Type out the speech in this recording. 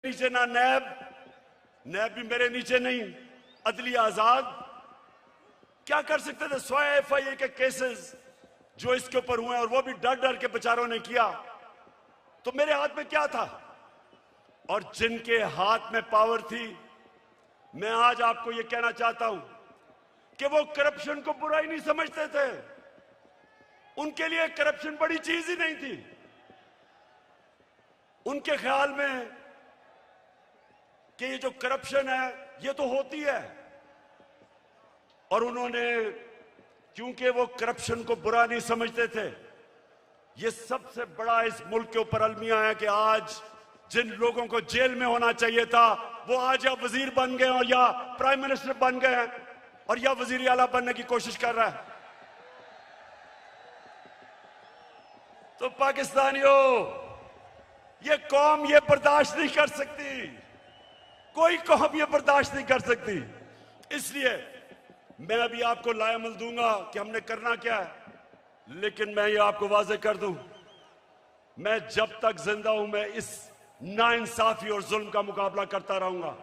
नीचे ना नैब, नैब भी मेरे नीचे नहीं, अदलिया आजाद। क्या कर सकते थे? 100 FIA के केसेस जो इसके ऊपर हुए और वो भी डर डर के बेचारों ने किया, तो मेरे हाथ में क्या था? और जिनके हाथ में पावर थी, मैं आज आपको यह कहना चाहता हूं कि वो करप्शन को बुरा ही नहीं समझते थे। उनके लिए करप्शन बड़ी चीज ही नहीं थी। उनके ख्याल में कि ये जो करप्शन है ये तो होती है, और उन्होंने, क्योंकि वो करप्शन को बुरा नहीं समझते थे, ये सबसे बड़ा इस मुल्क के ऊपर अलमिया है कि आज जिन लोगों को जेल में होना चाहिए था वो आज या वजीर बन गए और या प्राइम मिनिस्टर बन गए हैं और या वजीर आला बनने की कोशिश कर रहा है। तो पाकिस्तानियों, ये कौम ये बर्दाश्त नहीं कर सकती, कोई कौम ये बर्दाश्त नहीं कर सकती। इसलिए मैं अभी आपको लाएमल दूंगा कि हमने करना क्या है, लेकिन मैं ये आपको वाज़ेह कर दूं, मैं जब तक जिंदा हूं मैं इस नाइंसाफी और जुल्म का मुकाबला करता रहूंगा।